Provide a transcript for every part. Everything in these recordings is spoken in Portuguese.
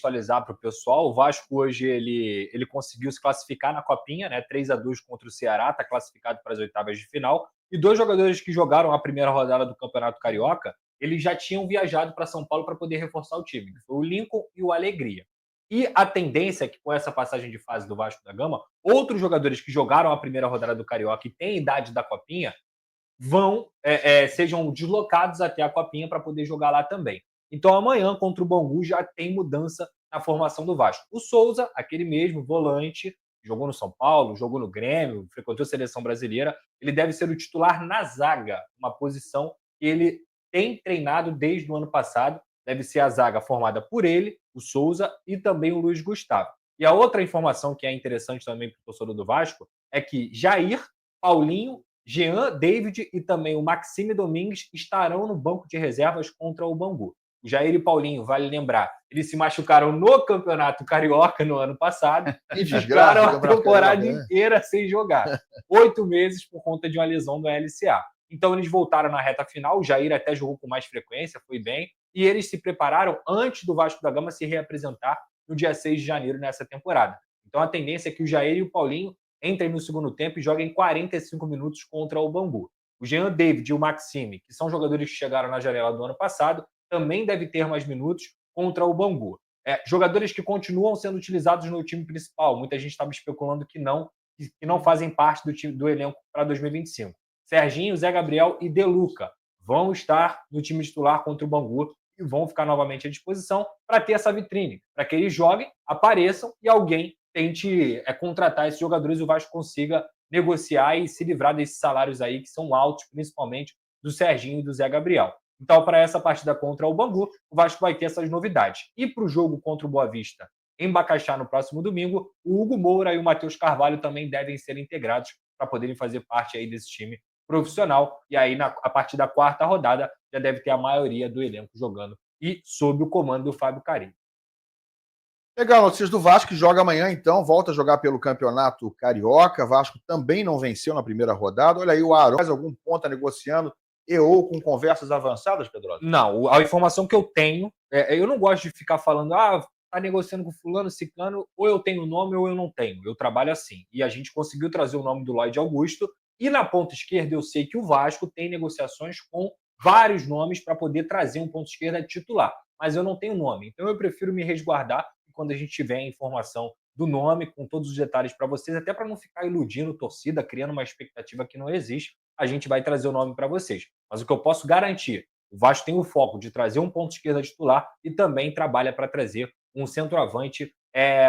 contextualizar para o pessoal, o Vasco hoje ele conseguiu se classificar na Copinha, né? 3-2 contra o Ceará, está classificado para as oitavas de final. E dois jogadores que jogaram a primeira rodada do Campeonato Carioca, eles já tinham viajado para São Paulo para poder reforçar o time. Foi o Lincoln e o Alegria. E a tendência é que com essa passagem de fase do Vasco da Gama, outros jogadores que jogaram a primeira rodada do Carioca e têm idade da Copinha sejam deslocados até a Copinha para poder jogar lá também. Então amanhã contra o Bangu já tem mudança na formação do Vasco. O Souza, aquele mesmo volante, jogou no São Paulo, jogou no Grêmio, frequentou a seleção brasileira, ele deve ser o titular na zaga, uma posição que ele tem treinado desde o ano passado. Deve ser a zaga formada por ele, o Souza e também o Luiz Gustavo. E a outra informação que é interessante também para o torcedor do Vasco é que Jair, Paulinho, Jean, David e também o Maxime Domingues estarão no banco de reservas contra o Bangu. O Jair e Paulinho, vale lembrar, eles se machucaram no Campeonato Carioca no ano passado e ficaram a temporada inteira sem jogar. 8 meses por conta de uma lesão do LCA. Então eles voltaram na reta final, o Jair até jogou com mais frequência, foi bem, e eles se prepararam antes do Vasco da Gama se reapresentar no dia 6 de janeiro nessa temporada. Então a tendência é que o Jair e o Paulinho entrem no segundo tempo e joguem 45 minutos contra o Bangu. O Jean David e o Maxime, que são jogadores que chegaram na janela do ano passado, também devem ter mais minutos contra o Bangu. Jogadores que continuam sendo utilizados no time principal. Muita gente estava especulando que não fazem parte do elenco para 2025. Serginho, Zé Gabriel e Deluca vão estar no time titular contra o Bangu e vão ficar novamente à disposição para ter essa vitrine, para que eles joguem, apareçam e alguém tente contratar esses jogadores e o Vasco consiga negociar e se livrar desses salários aí que são altos, principalmente do Serginho e do Zé Gabriel. Então, para essa partida contra o Bangu, o Vasco vai ter essas novidades. E para o jogo contra o Boa Vista, em Bacaxá, no próximo domingo, o Hugo Moura e o Matheus Carvalho também devem ser integrados para poderem fazer parte aí desse time profissional. E aí, a partir da quarta rodada, já deve ter a maioria do elenco jogando e sob o comando do Fábio Carilli. Legal, notícias do Vasco, que joga amanhã, então, volta a jogar pelo Campeonato Carioca. Vasco também não venceu na primeira rodada. Olha aí o Aaron, mais algum ponto negociando ou com conversas avançadas, Pedrosa? Não, a informação que eu tenho, eu não gosto de ficar falando, tá negociando com fulano, ciclano, ou eu tenho o nome ou eu não tenho. Eu trabalho assim. E a gente conseguiu trazer o nome do Lloyd Augusto, e na ponta esquerda eu sei que o Vasco tem negociações com vários nomes para poder trazer um ponto esquerda titular. Mas eu não tenho nome. Então eu prefiro me resguardar quando a gente tiver a informação do nome, com todos os detalhes para vocês, até para não ficar iludindo torcida, criando uma expectativa que não existe, a gente vai trazer o nome para vocês. Mas o que eu posso garantir, o Vasco tem o foco de trazer um ponto esquerda titular e também trabalha para trazer um centroavante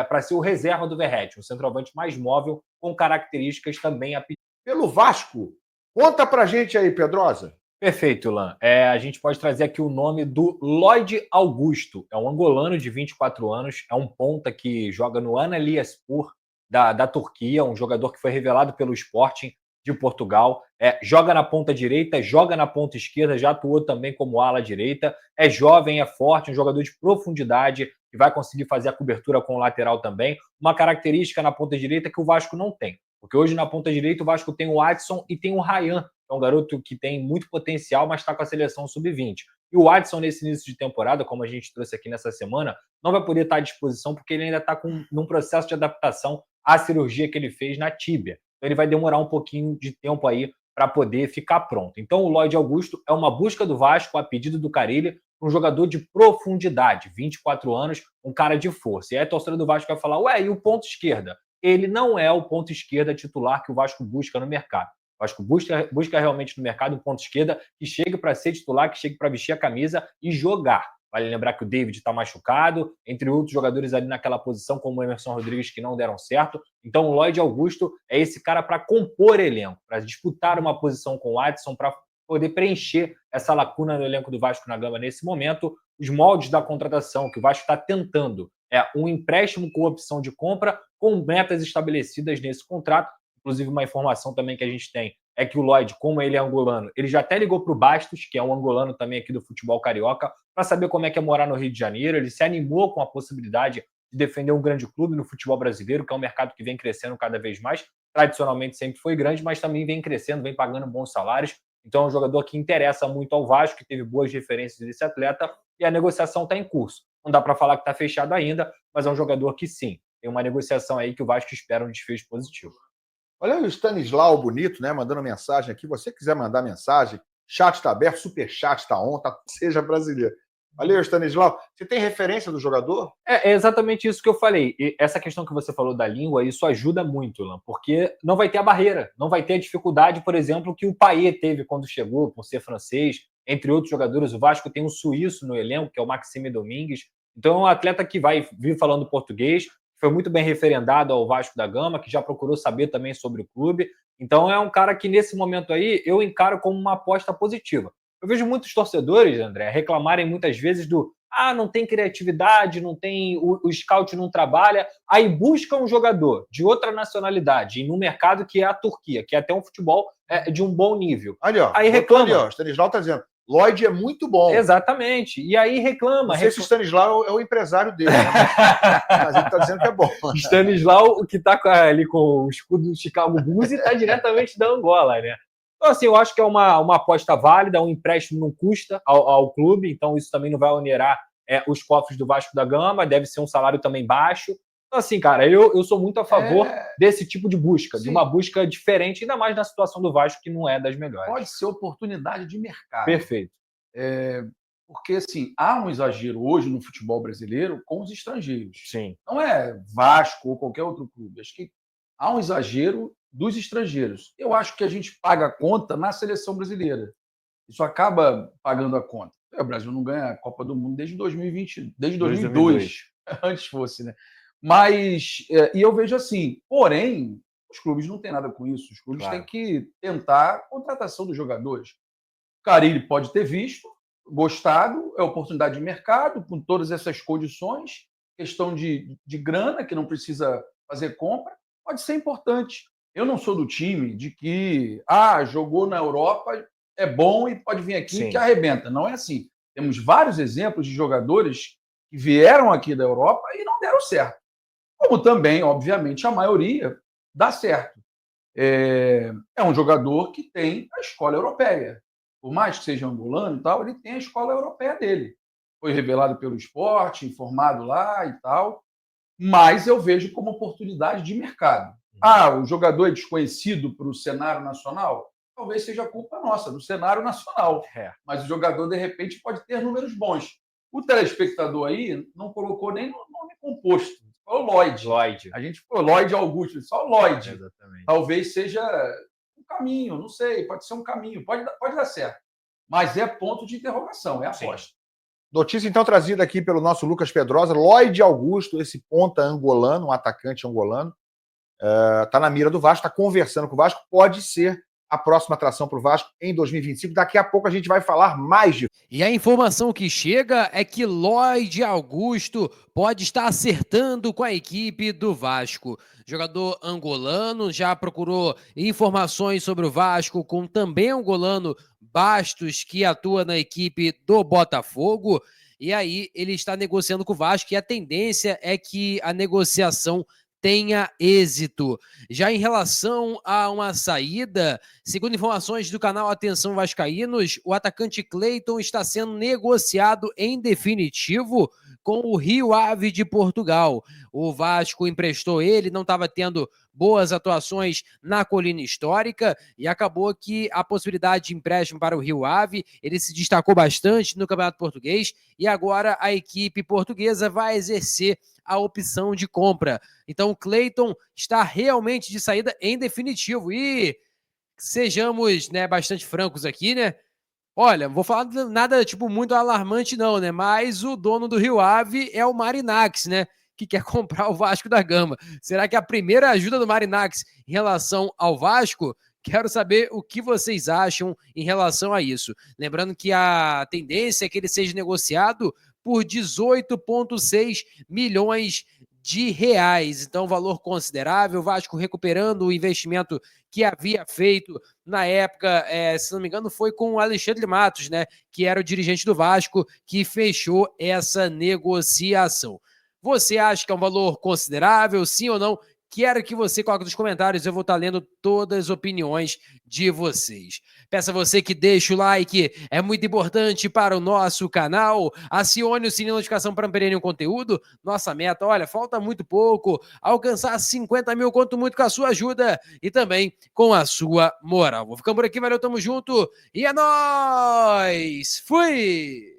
para ser o reserva do Verratti, um centroavante mais móvel, com características também pelo Vasco. Conta pra gente aí, Pedrosa. Perfeito, Lan. A gente pode trazer aqui o nome do Lloyd Augusto. É um angolano de 24 anos, é um ponta que joga no Antalyaspor da Turquia, um jogador que foi revelado pelo Sporting de Portugal. Joga na ponta direita, joga na ponta esquerda, já atuou também como ala direita. É jovem, é forte, um jogador de profundidade, que vai conseguir fazer a cobertura com o lateral também. Uma característica na ponta direita que o Vasco não tem. Porque hoje na ponta direita o Vasco tem o Adson e tem o Ryan. É um garoto que tem muito potencial, mas está com a seleção sub-20. E o Adson, nesse início de temporada, como a gente trouxe aqui nessa semana, não vai poder estar à disposição porque ele ainda está num processo de adaptação à cirurgia que ele fez na tíbia. Então ele vai demorar um pouquinho de tempo aí para poder ficar pronto. Então o Lloyd Augusto é uma busca do Vasco, a pedido do Carilli, um jogador de profundidade, 24 anos, um cara de força. E aí a torcida do Vasco vai falar, e o ponto esquerda? Ele não é o ponto esquerda titular que o Vasco busca no mercado. O Vasco busca realmente no mercado um ponto esquerda que chegue para ser titular, que chegue para vestir a camisa e jogar. Vale lembrar que o David está machucado, entre outros jogadores ali naquela posição, como o Emerson Rodrigues, que não deram certo. Então o Lloyd Augusto é esse cara para compor elenco, para disputar uma posição com o Adson, para poder preencher essa lacuna no elenco do Vasco na Gama nesse momento. Os moldes da contratação que o Vasco está tentando um empréstimo com opção de compra, com metas estabelecidas nesse contrato. Inclusive, uma informação também que a gente tem é que o Lloyd, como ele é angolano, ele já até ligou para o Bastos, que é um angolano também aqui do futebol carioca, para saber como é que é morar no Rio de Janeiro. Ele se animou com a possibilidade de defender um grande clube no futebol brasileiro, que é um mercado que vem crescendo cada vez mais. Tradicionalmente sempre foi grande, mas também vem crescendo, vem pagando bons salários. Então é um jogador que interessa muito ao Vasco, que teve boas referências desse atleta. e a negociação está em curso. Não dá para falar que está fechado ainda, mas é um jogador que sim, tem uma negociação aí que o Vasco espera um desfecho positivo. Olha o Stanislau bonito, né? Mandando mensagem aqui. Você quiser mandar mensagem, chat está aberto, super chat está on, tá, seja brasileiro. Valeu, Stanislau. Você tem referência do jogador? É exatamente isso que eu falei. E essa questão que você falou da língua, isso ajuda muito, Lan, porque não vai ter a barreira, não vai ter a dificuldade, por exemplo, que o Payet teve quando chegou, por ser francês, entre outros jogadores. O Vasco tem um suíço no elenco, que é o Maxime Domingues. Então é um atleta que vai vir falando português, foi muito bem referendado ao Vasco da Gama, que já procurou saber também sobre o clube. Então é um cara que, nesse momento aí, eu encaro como uma aposta positiva. Eu vejo muitos torcedores, André, reclamarem muitas vezes do não tem criatividade, não tem o scout não trabalha, aí busca um jogador de outra nacionalidade e no mercado que é a Turquia, que é até um futebol de um bom nível. Ali, ó. Aí reclama. Ali, ó, o Stanislau tá dizendo, Lloyd é muito bom. Exatamente. E aí reclama. Não sei se o Stanislau é o empresário dele, né? Mas ele tá dizendo que é bom. Stanislau, que tá ali com o escudo do Chicago Bulls e tá diretamente da Angola, né? Então, assim, eu acho que é uma aposta válida, um empréstimo não custa ao clube, então isso também não vai onerar os cofres do Vasco da Gama, deve ser um salário também baixo. Então, assim, cara, eu sou muito a favor desse tipo de busca, de uma busca diferente, ainda mais na situação do Vasco, que não é das melhores. Pode ser oportunidade de mercado. Perfeito. Porque, assim, há um exagero hoje no futebol brasileiro com os estrangeiros. Sim. Não é Vasco ou qualquer outro clube. Acho que há um exagero dos estrangeiros. Eu acho que a gente paga a conta na seleção brasileira. Isso acaba pagando a conta. O Brasil não ganha a Copa do Mundo desde 2020, desde 2002. Antes fosse, né? Mas, e eu vejo assim, porém, os clubes não têm nada com isso. Os clubes têm que tentar a contratação dos jogadores. O Carille pode ter visto, gostado, é oportunidade de mercado, com todas essas condições, questão de grana, que não precisa fazer compra, pode ser importante. Eu não sou do time de que jogou na Europa, é bom e pode vir aqui que arrebenta. Não é assim. Temos vários exemplos de jogadores que vieram aqui da Europa e não deram certo. Como também, obviamente, a maioria dá certo. É um jogador que tem a escola europeia. Por mais que seja angolano e tal, ele tem a escola europeia dele. Foi revelado pelo esporte, informado lá e tal. Mas eu vejo como oportunidade de mercado. O jogador é desconhecido para o cenário nacional? Talvez seja culpa nossa, do cenário nacional. Mas o jogador, de repente, pode ter números bons. O telespectador aí não colocou nem no nome composto. Foi o Lloyd. A gente foi Lloyd Augusto, só o Lloyd. Exatamente. Talvez seja um caminho, não sei, pode ser um caminho, pode dar certo. Mas é ponto de interrogação, é aposta. Notícia, então, trazida aqui pelo nosso Lucas Pedrosa. Lloyd Augusto, esse ponta angolano, um atacante angolano, está na mira do Vasco, está conversando com o Vasco, pode ser a próxima atração para o Vasco em 2025. Daqui a pouco a gente vai falar mais disso. E a informação que chega é que Lloyd Augusto pode estar acertando com a equipe do Vasco. Jogador angolano, já procurou informações sobre o Vasco com também angolano Bastos, que atua na equipe do Botafogo. E aí ele está negociando com o Vasco e a tendência é que a negociação tenha êxito. Já em relação a uma saída, segundo informações do canal Atenção Vascaínos, o atacante Cleiton está sendo negociado em definitivo com o Rio Ave de Portugal. O Vasco emprestou ele, não estava tendo boas atuações na Colina Histórica e acabou que a possibilidade de empréstimo para o Rio Ave, ele se destacou bastante no Campeonato Português e agora a equipe portuguesa vai exercer a opção de compra. Então o Cleiton está realmente de saída em definitivo e sejamos, né, bastante francos aqui, né? Olha, não vou falar nada tipo muito alarmante não, né? Mas o dono do Rio Ave é o Marinax, né? Que quer comprar o Vasco da Gama. Será que a primeira ajuda do Marinax em relação ao Vasco? Quero saber o que vocês acham em relação a isso. Lembrando que a tendência é que ele seja negociado por 18,6 milhões de reais. Então, valor considerável. O Vasco recuperando o investimento que havia feito na época, se não me engano, foi com o Alexandre Matos, né? Que era o dirigente do Vasco, que fechou essa negociação. Você acha que é um valor considerável, sim ou não? Quero que você coloque nos comentários, eu vou estar lendo todas as opiniões de vocês. Peço a você que deixe o like, é muito importante para o nosso canal. Acione o sininho de notificação para não perder nenhum conteúdo. Nossa meta, olha, falta muito pouco. Alcançar 50 mil, conto muito com a sua ajuda e também com a sua moral. Vou ficando por aqui, valeu, tamo junto e é nóis! Fui!